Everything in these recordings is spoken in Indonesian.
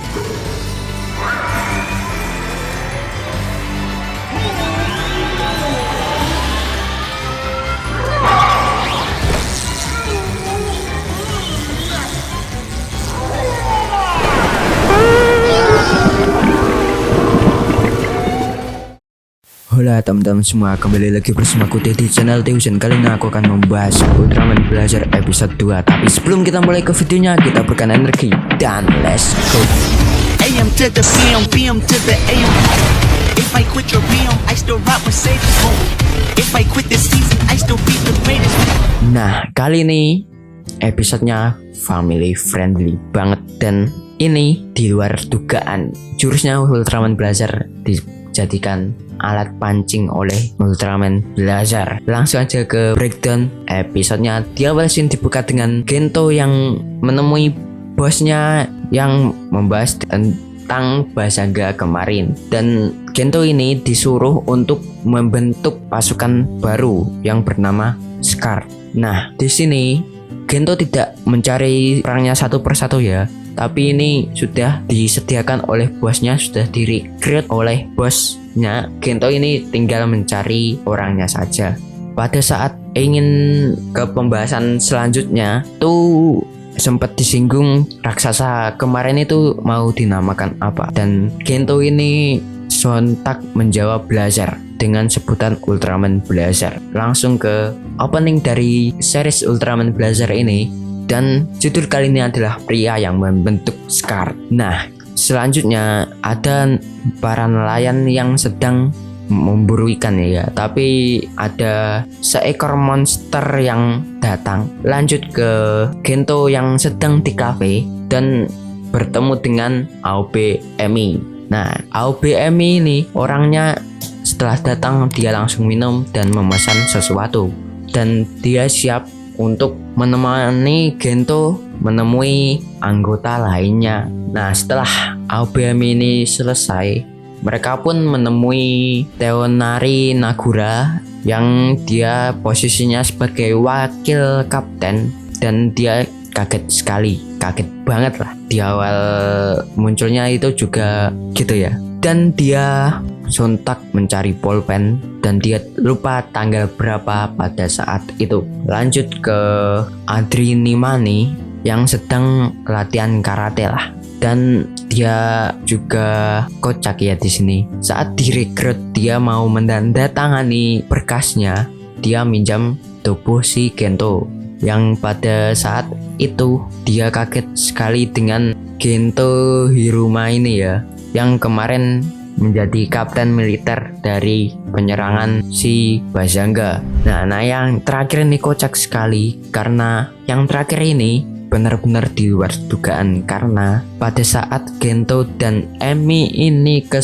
Halo teman-teman semua, kembali lagi bersama aku di channel Teusen. Kali ini aku akan membahas Ultraman Blazer episode 2. Tapi sebelum kita mulai ke videonya, kita berikan energi dan let's go. AM to the PM, PM to the AM. If I quit your BM, I still rock Mercedes. If I quit this season, I still be the greatest. Nah, kali ini episodenya family friendly banget, dan ini di luar dugaan. Jurusnya Ultraman Blazer dijadikan alat pancing oleh Ultraman Blazer. Langsung aja ke breakdown episodenya. Di awal scene dibuka dengan Gento yang menemui bosnya yang membahas tentang Bazanga kemarin, dan Gento ini disuruh untuk membentuk pasukan baru yang bernama Scar. Nah, di sini Gento tidak mencari orangnya satu persatu ya, tapi ini sudah disediakan oleh bosnya, sudah direkrut oleh bosnya. Gento ini tinggal mencari orangnya saja. Pada saat ingin ke pembahasan selanjutnya tuh sempat disinggung raksasa kemarin itu mau dinamakan apa, dan Gento ini sontak menjawab Blazer dengan sebutan Ultraman Blazer. Langsung ke opening dari series Ultraman Blazer ini, dan judul kali ini adalah pria yang membentuk Scar. Nah, selanjutnya ada para nelayan yang sedang memburu ikan ya, tapi ada seekor monster yang datang. Lanjut ke Gento yang sedang di kafe dan bertemu dengan Aobe Emi. Nah, Aobe Emi ini orangnya setelah datang dia langsung minum dan memesan sesuatu, dan dia siap untuk menemani Gento menemui anggota lainnya. Nah, setelah AOBM ini selesai, mereka pun menemui Teonari Nagura yang dia posisinya sebagai wakil kapten, dan dia kaget banget lah di awal munculnya itu juga gitu ya. Dan dia sontak mencari pulpen dan dia lupa tanggal berapa pada saat itu. Lanjut ke Adri Nimani yang sedang latihan karate lah, dan dia juga kocak ya di sini. Saat direkrut dia mau menandatangani berkasnya, dia minjam tubuh si Gento, yang pada saat itu dia kaget sekali dengan Gento Hiruma ini ya, yang kemarin menjadi kapten militer dari penyerangan si Bazanga. Nah, yang terakhir ini kocak sekali, karena yang terakhir ini benar-benar di luar dugaan, karena pada saat Gento dan Emi ini ke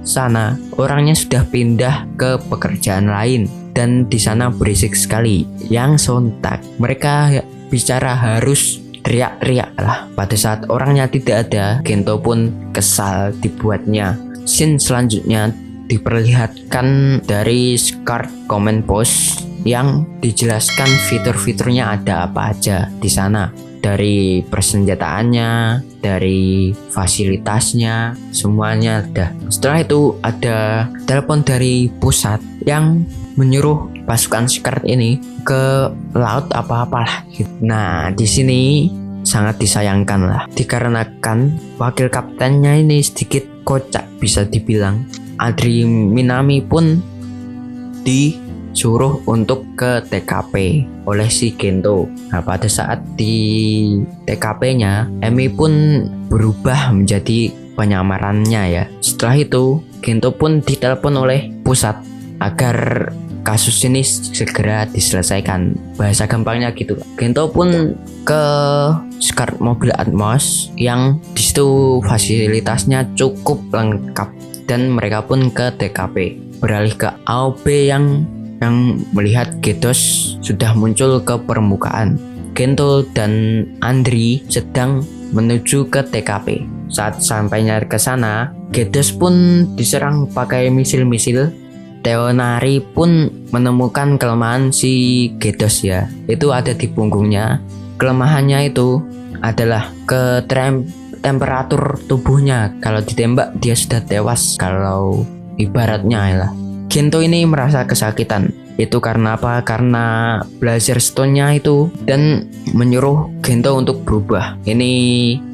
sana, orangnya sudah pindah ke pekerjaan lain, dan di sana berisik sekali. Yang sontak mereka bicara harus teriak-teriak lah. Pada saat orangnya tidak ada, Gento pun kesal dibuatnya. Scene selanjutnya diperlihatkan dari Scar Command Post yang dijelaskan fitur-fiturnya ada apa aja di sana, dari persenjataannya, dari fasilitasnya, semuanya ada. Setelah itu ada telepon dari pusat yang menyuruh pasukan Scar ini ke laut apa-apalah gitu. Nah, di sini sangat disayangkan lah, dikarenakan wakil kaptennya ini sedikit kocak bisa dibilang. Adri Minami pun disuruh untuk ke TKP oleh si Gento. Nah, pada saat di TKP-nya, Emi pun berubah menjadi penyamarannya ya. Setelah itu, Gento pun ditelepon oleh pusat agar kasus ini segera diselesaikan. Bahasa gampangnya gitu. Gento pun ke Scar Mobil Atmos yang disitu fasilitasnya cukup lengkap, dan mereka pun ke TKP. Beralih ke AOB yang melihat Gedos sudah muncul ke permukaan. Gento dan Andri sedang menuju ke TKP. Saat sampainya ke sana, Gedos pun diserang pakai misil-misil. Teonari pun menemukan kelemahan si Gedos ya, itu ada di punggungnya. Kelemahannya itu adalah temperatur tubuhnya. Kalau ditembak dia sudah tewas. Kalau ibaratnya lah. Gento ini merasa kesakitan. Itu karena apa? Karena Blazer Stone-nya itu dan menyuruh Gento untuk berubah. Ini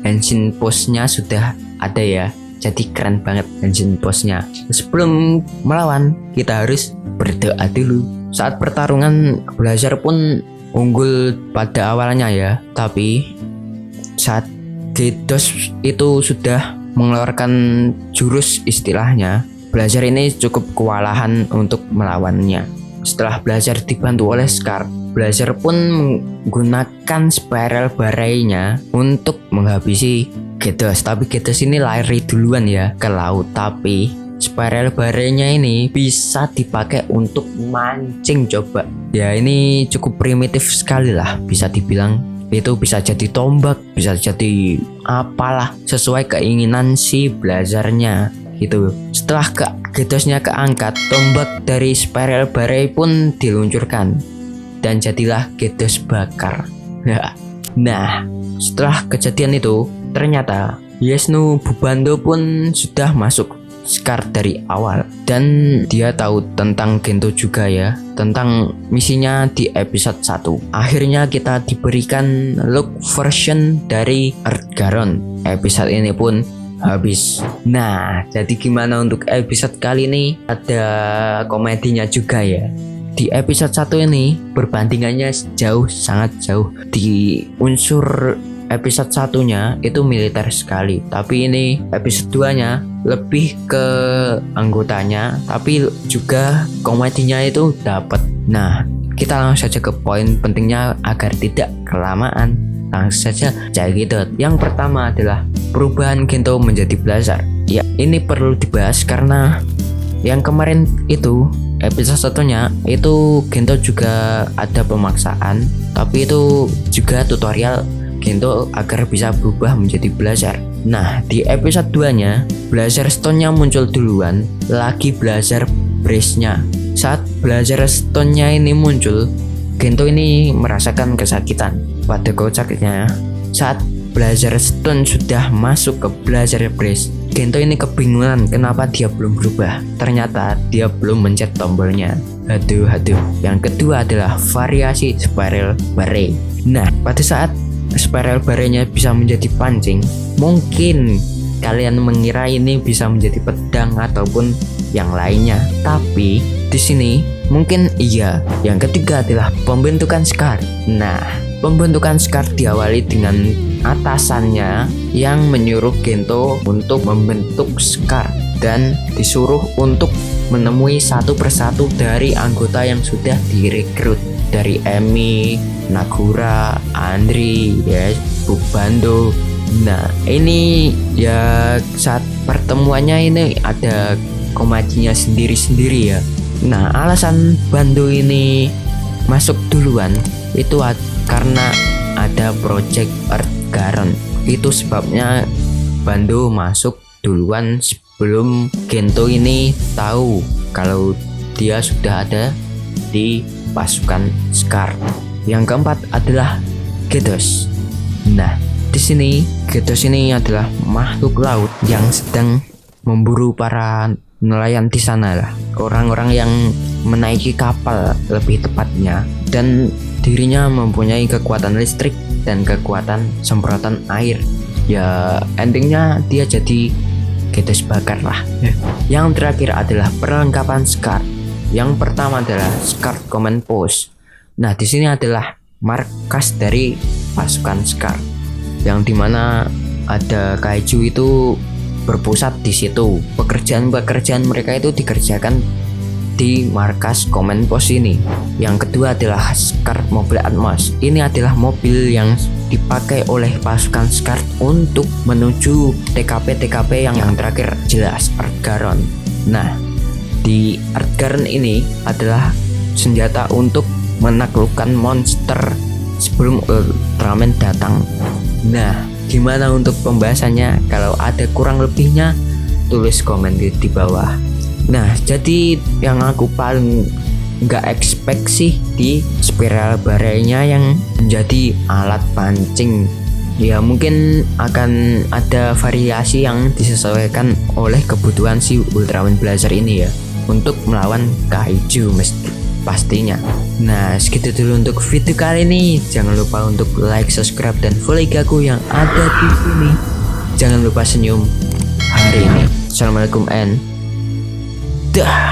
Henshin Pose-nya sudah ada ya. Jadi keren banget Henshin Pose-nya. Sebelum melawan, kita harus berdoa dulu. Saat pertarungan Blazer pun unggul pada awalnya ya. Tapi saat Gedos itu sudah mengeluarkan jurus istilahnya, Blazer ini cukup kewalahan untuk melawannya. Setelah Blazer dibantu oleh Scar, Blazer pun menggunakan spiral barainya untuk menghabisi Gedos. Tapi Gedos ini lari duluan ya ke laut. Tapi spiral barainya ini bisa dipakai untuk mancing coba. Ya ini cukup primitif sekali lah bisa dibilang. Itu bisa jadi tombak, bisa jadi apalah sesuai keinginan si Blazernya gitu. Setelah Gedosnya keangkat, tombak dari spiral barai pun diluncurkan dan jadilah Gedos bakar. Nah, setelah kejadian itu ternyata Yesnu Bubando pun sudah masuk Scar dari awal dan dia tahu tentang Gento juga ya, tentang misinya di episode 1. Akhirnya kita diberikan look version dari Earthgaron. Episode ini pun habis. Nah, jadi gimana untuk episode kali ini? Ada komedinya juga ya. Di episode 1 ini perbandingannya jauh, sangat jauh. Di unsur episode 1-nya itu militer sekali, tapi ini episode 2-nya lebih ke anggotanya, tapi juga komedinya itu dapat. Nah, kita langsung saja ke poin pentingnya agar tidak kelamaan. Langsung saja cek gitu. Yang pertama adalah perubahan Gento menjadi Blazer. Ya, ini perlu dibahas karena yang kemarin itu episode 1-nya itu Gento juga ada pemaksaan, tapi itu juga tutorial Gento agar bisa berubah menjadi Blazer. Nah, di episode 2-nya Blazer Stone-nya muncul duluan, lagi Blazer Brace-nya. Saat Blazer Stone-nya ini muncul, Gento ini merasakan kesakitan pada kocaknya. Saat Blazer Stone sudah masuk ke Blazer Brace, Gento ini kebingungan kenapa dia belum berubah. Ternyata dia belum mencet tombolnya. Aduh. Yang kedua adalah variasi spiral barrel. Nah, pada saat spiral barainya bisa menjadi pancing, mungkin kalian mengira ini bisa menjadi pedang ataupun yang lainnya, tapi di sini mungkin iya. Yang ketiga adalah pembentukan Scar. Nah, pembentukan Scar diawali dengan atasannya yang menyuruh Gento untuk membentuk Scar dan disuruh untuk menemui satu persatu dari anggota yang sudah direkrut dari Emi, Nagura, Andri, ya, Bubando. Nah, ini ya saat pertemuannya ini ada komedinya sendiri-sendiri ya. Nah, alasan Bando ini masuk duluan itu karena ada project Earthgaron. Itu sebabnya Bando masuk duluan sebelum Gento ini tahu kalau dia sudah ada di pasukan Scar. Yang keempat adalah Gedos. Nah, di sini Gedos ini adalah makhluk laut yang sedang memburu para nelayan di sana lah. Orang-orang yang menaiki kapal lebih tepatnya, dan dirinya mempunyai kekuatan listrik dan kekuatan semprotan air. Ya, endingnya dia jadi Gedos bakar lah. Yang terakhir adalah perlengkapan Scar. Yang pertama adalah Scar Command Post. Nah, di sini adalah markas dari pasukan Scar, yang dimana ada kaiju itu berpusat di situ. Pekerjaan mereka itu dikerjakan di markas Command Post ini. Yang kedua adalah Scar Mobil Atmos. Ini adalah mobil yang dipakai oleh pasukan Scar untuk menuju TKP yang terakhir jelas Earthgaron. Nah, di Earthgaron ini adalah senjata untuk menaklukkan monster sebelum Ultraman datang. Nah, gimana untuk pembahasannya? Kalau ada kurang lebihnya, tulis komen di bawah. Nah, jadi yang aku paling nggak expect sih di spiral barainya yang menjadi alat pancing Ya mungkin akan ada variasi yang disesuaikan oleh kebutuhan si Ultraman Blazer ini ya, untuk melawan kaiju pastinya. Nah segitu dulu untuk video kali ini. Jangan lupa untuk like, subscribe, dan follow aku yang ada di sini. Jangan lupa senyum hari ini. Assalamualaikum and dah.